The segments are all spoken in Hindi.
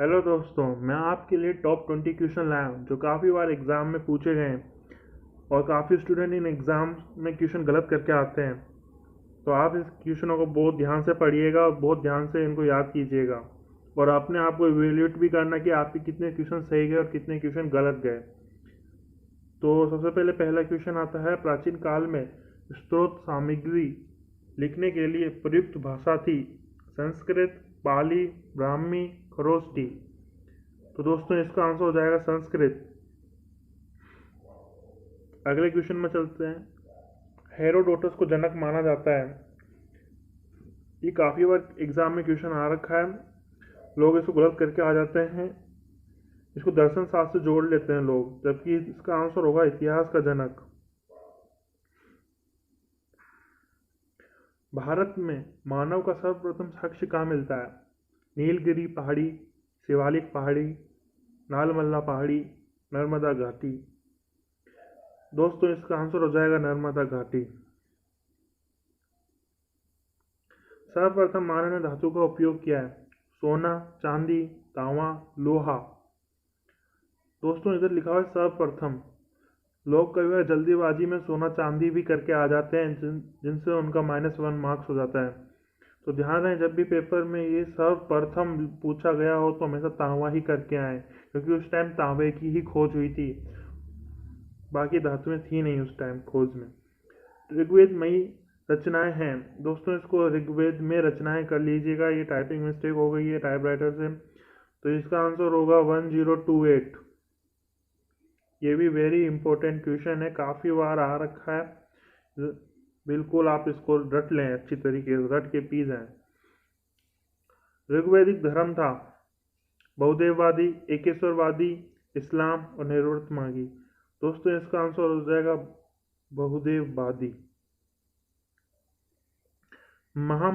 हेलो दोस्तों, मैं आपके लिए टॉप 20 क्वेश्चन लाया हूँ जो काफ़ी बार एग्ज़ाम में पूछे गए हैं और काफ़ी स्टूडेंट इन एग्ज़ाम में क्वेश्चन गलत करके आते हैं। तो आप इस क्वेश्चनों को बहुत ध्यान से पढ़िएगा और बहुत ध्यान से इनको याद कीजिएगा और अपने आप को इवेल्यूएट भी करना कि आपके कितने क्वेश्चन सही गए और कितने क्वेश्चन गलत गए। तो सबसे पहले पहला क्वेश्चन आता है, प्राचीन काल में स्रोत सामग्री लिखने के लिए प्रयुक्त भाषा थी संस्कृत, पाली, ब्राह्मी, खरोष्ठी। तो दोस्तों इसका आंसर हो जाएगा संस्कृत। अगले क्वेश्चन में चलते हैं। हेरोडोटस को जनक माना जाता है। ये काफ़ी बार एग्जाम में क्वेश्चन आ रखा है, लोग इसको गलत करके आ जाते हैं। इसको दर्शन शास्त्र से जोड़ लेते हैं लोग, जबकि इसका आंसर होगा इतिहास का जनक। भारत में मानव का सर्वप्रथम साक्ष्य कहाँ मिलता है? नीलगिरी पहाड़ी, शिवालिक पहाड़ी, नालमल्ला पहाड़ी, नर्मदा घाटी। दोस्तों इसका आंसर हो जाएगा नर्मदा घाटी। सर्वप्रथम मानव ने धातु का उपयोग किया है? सोना, चांदी, तांबा, लोहा। दोस्तों इधर लिखा हुआ है सर्वप्रथम। लोग कई बार जल्दीबाजी में सोना चांदी भी करके आ जाते हैं जिनसे उनका -1 मार्क्स हो जाता है। तो ध्यान रहे, जब भी पेपर में ये सर्वप्रथम पूछा गया हो तो हमेशा तांबा ही करके आए, क्योंकि उस टाइम तांबे की ही खोज हुई थी, बाकी धातुएं थी नहीं उस टाइम खोज में। ऋग्वेद में ही रचनाएं हैं। दोस्तों इसको ऋग्वेद में रचनाएं कर लीजिएगा, ये टाइपिंग मिस्टेक हो गई है टाइपराइटर से। तो इसका आंसर होगा 1028। ये भी वेरी इंपॉर्टेंट क्वेश्चन है, काफ़ी बार आ रखा है। बिल्कुल आप इसको रट लें, अच्छी तरीके से रट के पी जाएं। ऋग्वैदिक धर्म था बहुदेववादी, एकेश्वरवादी, इस्लाम और निवर्तमागी। दोस्तों इसका आंसर हो जाएगा बहुदेववादी। महा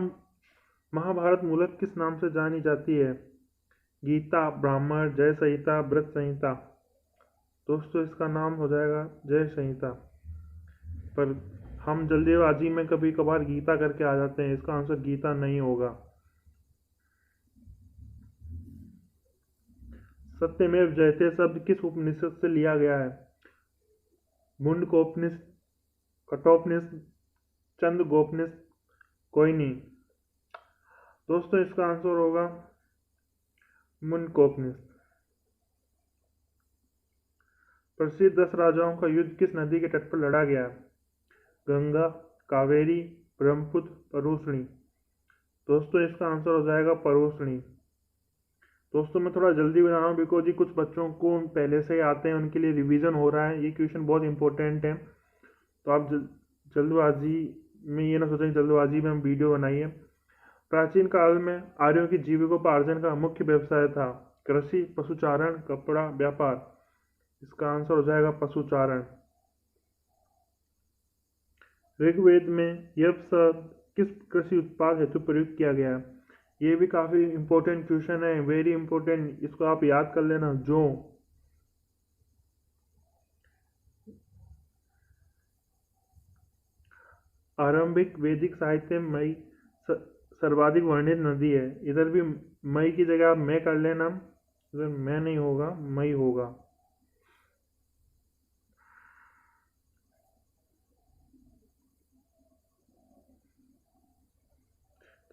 महाभारत मूलतः किस नाम से जानी जाती है? गीता, ब्राह्मण, जय संहिता, व्रत संहिता। दोस्तों इसका नाम हो जाएगा जय संहिता, पर हम जल्दीबाजी में कभी कभार गीता करके आ जाते हैं, इसका आंसर गीता नहीं होगा। सत्यमेव जयते शब्द किस उपनिषद से लिया गया है? मुंडकोपनिषद, कठोपनिषद, छंदोगोपनिषद, कोयनी। दोस्तों इसका आंसर होगा मुंडकोपनिषद। प्रसिद्ध 10 राजाओं का युद्ध किस नदी के तट पर लड़ा गया? गंगा, कावेरी, ब्रह्मपुत्र, परूषणी। दोस्तों इसका आंसर हो जाएगा परूषणी। दोस्तों मैं थोड़ा जल्दी बना रहा हूँ बिकॉज जी कुछ बच्चों को पहले से ही आते हैं, उनके लिए रिवीजन हो रहा है। ये क्वेश्चन बहुत इंपॉर्टेंट है, तो आप जल्दबाजी में ये ना सोचें जल्दबाजी में हम वीडियो बनाइए। प्राचीन काल में आर्यों की जीविकोपार्जन का मुख्य व्यवसाय था कृषि, पशुचारण, कपड़ा, व्यापार। इसका आंसर हो जाएगा पशुचारण। ऋग्वेद में यह शब्द किस कृषि उत्पाद हेतु प्रयुक्त किया गया है? ये भी काफ़ी इंपॉर्टेंट क्वेश्चन है, वेरी इंपॉर्टेंट, इसको आप याद कर लेना। जो आरंभिक वैदिक साहित्य में मई सर्वाधिक वर्णित नदी है। इधर भी मई की जगह आप मैं कर लेना, इधर मैं नहीं होगा, मई होगा।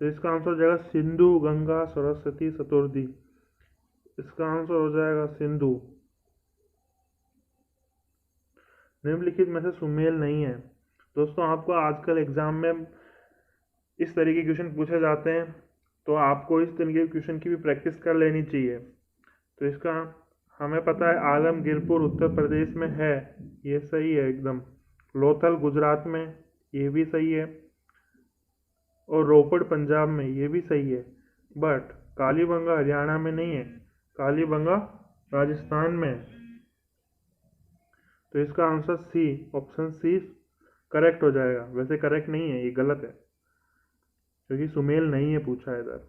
तो इसका आंसर हो जाएगा सिंधु, गंगा, सरस्वती, सतुर्दी। इसका आंसर हो जाएगा सिंधु। निम्नलिखित में से सुमेल नहीं है। दोस्तों आपको आजकल एग्जाम में इस तरीके के क्वेश्चन पूछे जाते हैं, तो आपको इस तरीके के क्वेश्चन की भी प्रैक्टिस कर लेनी चाहिए। तो इसका हमें पता है आलमगीरपुर उत्तर प्रदेश में है, ये सही है एकदम। लोथल गुजरात में, ये भी सही है। और रोपड़ पंजाब में, ये भी सही है। बट कालीबंगा हरियाणा में नहीं है, कालीबंगा राजस्थान में है। तो इसका answer c, option c correct हो जाएगा। वैसे करेक्ट नहीं है, ये गलत है, क्योंकि सुमेल नहीं है पूछा है इधर।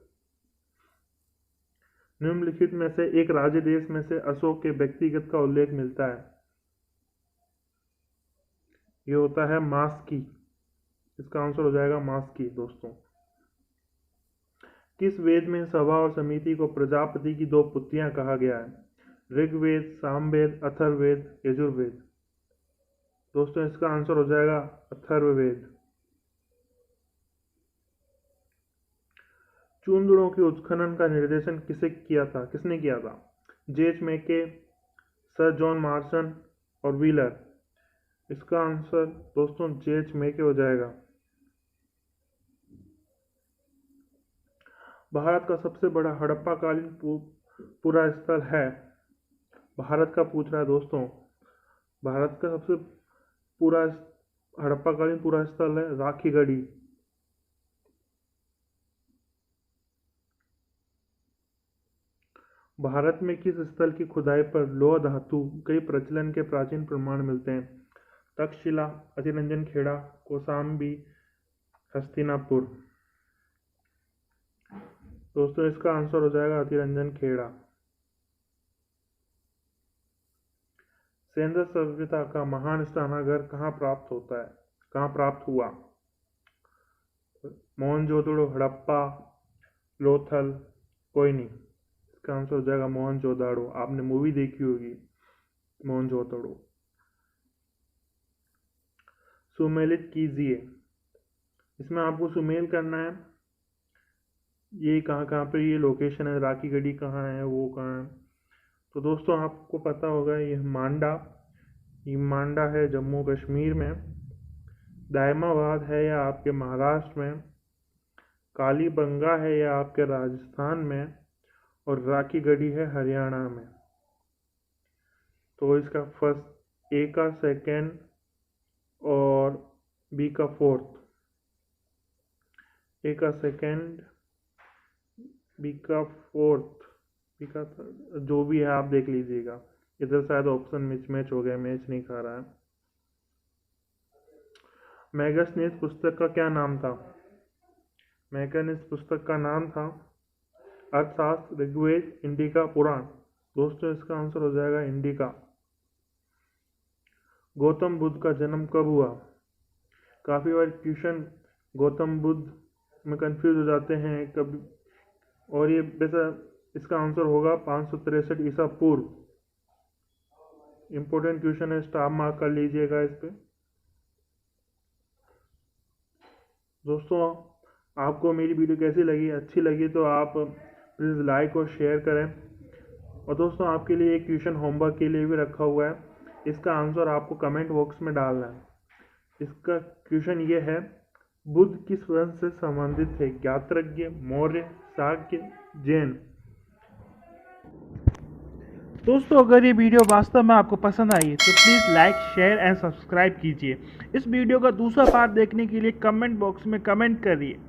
निम्नलिखित में से एक राज्य देश में से अशोक के व्यक्तिगत का उल्लेख मिलता है? ये होता है मास्की। इसका आंसर हो जाएगा मास्की दोस्तों। किस वेद में सभा और समिति को प्रजापति की 2 पुत्रियां कहा गया है? ऋग्वेद, सामवेद, अथर्ववेद, यजुर्वेद। दोस्तों इसका आंसर हो जाएगा अथर्ववेद। चूंदड़ों के उत्खनन का निर्देशन किसने किया था? जेच मैके, सर जॉन मार्शन और व्हीलर। इसका आंसर दोस्तों जेच मैके हो जाएगा। भारत का सबसे बड़ा हड़प्पाकालीन पुरा स्थल है? भारत का पूछ रहा है दोस्तों। भारत का सबसे हड़प्पाकालीन पुरा स्थल है राखीगढ़ी। भारत में किस स्थल की खुदाई पर लौह धातु कई प्रचलन के प्राचीन प्रमाण मिलते हैं? तक्षशिला, अतिरंजन खेड़ा, कौशाम्बी, हस्तिनापुर। दोस्तों इसका आंसर हो जाएगा अतिरंजन खेड़ा। सेंदर सभ्यता का महान स्नानागार कहाँ प्राप्त हुआ? मोहनजोदड़ो, हड़प्पा, लोथल, कोयनी। इसका आंसर हो जाएगा मोहनजोदड़ो। आपने मूवी देखी होगी मोहनजोदड़ो। सुमेलित कीजिए। इसमें आपको सुमेल करना है। ये कहाँ पे ये लोकेशन है, राखीगढ़ी कहाँ है, वो कहाँ है? तो दोस्तों आपको पता होगा ये मांडा है जम्मू कश्मीर में। दायमाबाद है या आपके महाराष्ट्र में। कालीबंगा है या आपके राजस्थान में। और राखीगढ़ी है हरियाणा में। तो इसका फर्स्ट ए का सेकंड और बी का फोर्थ। ए का सेकंड, बी का फोर्थ, बी का जो भी है आप देख लीजिएगा। इधर शायद ऑप्शन मिसमैच हो गया, मैच नहीं खा रहा है। मैगनीज पुस्तक का क्या नाम था? मैगनीज पुस्तक का नाम था अर्थशास्त्र, ऋग्वेद, इंडिका, पुराण। दोस्तों इसका आंसर हो जाएगा इंडिका। गौतम बुद्ध का जन्म कब हुआ? काफ़ी बार क्वेश्चन गौतम बुद्ध में कंफ्यूज हो जाते हैं कभी, और ये वैसा इसका आंसर होगा 563 ईसा पूर्व। इंपॉर्टेंट क्वेश्चन है, स्टार मार्क कर लीजिएगा इस पे। दोस्तों आपको मेरी वीडियो कैसी लगी? अच्छी लगी तो आप प्लीज़ लाइक और शेयर करें। और दोस्तों आपके लिए एक क्वेश्चन होमवर्क के लिए भी रखा हुआ है। इसका आंसर आपको कमेंट बॉक्स में डालना है। इसका क्वेश्चन ये है, बुद्ध किस वंश से संबंधित थे? यात्रज्ञ, मौर्य, शाक्य, जैन। दोस्तों अगर ये वीडियो वास्तव में आपको पसंद आई है तो please like, share and subscribe कीजिए। इस वीडियो का दूसरा पार्ट देखने के लिए कमेंट बॉक्स में कमेंट करिए।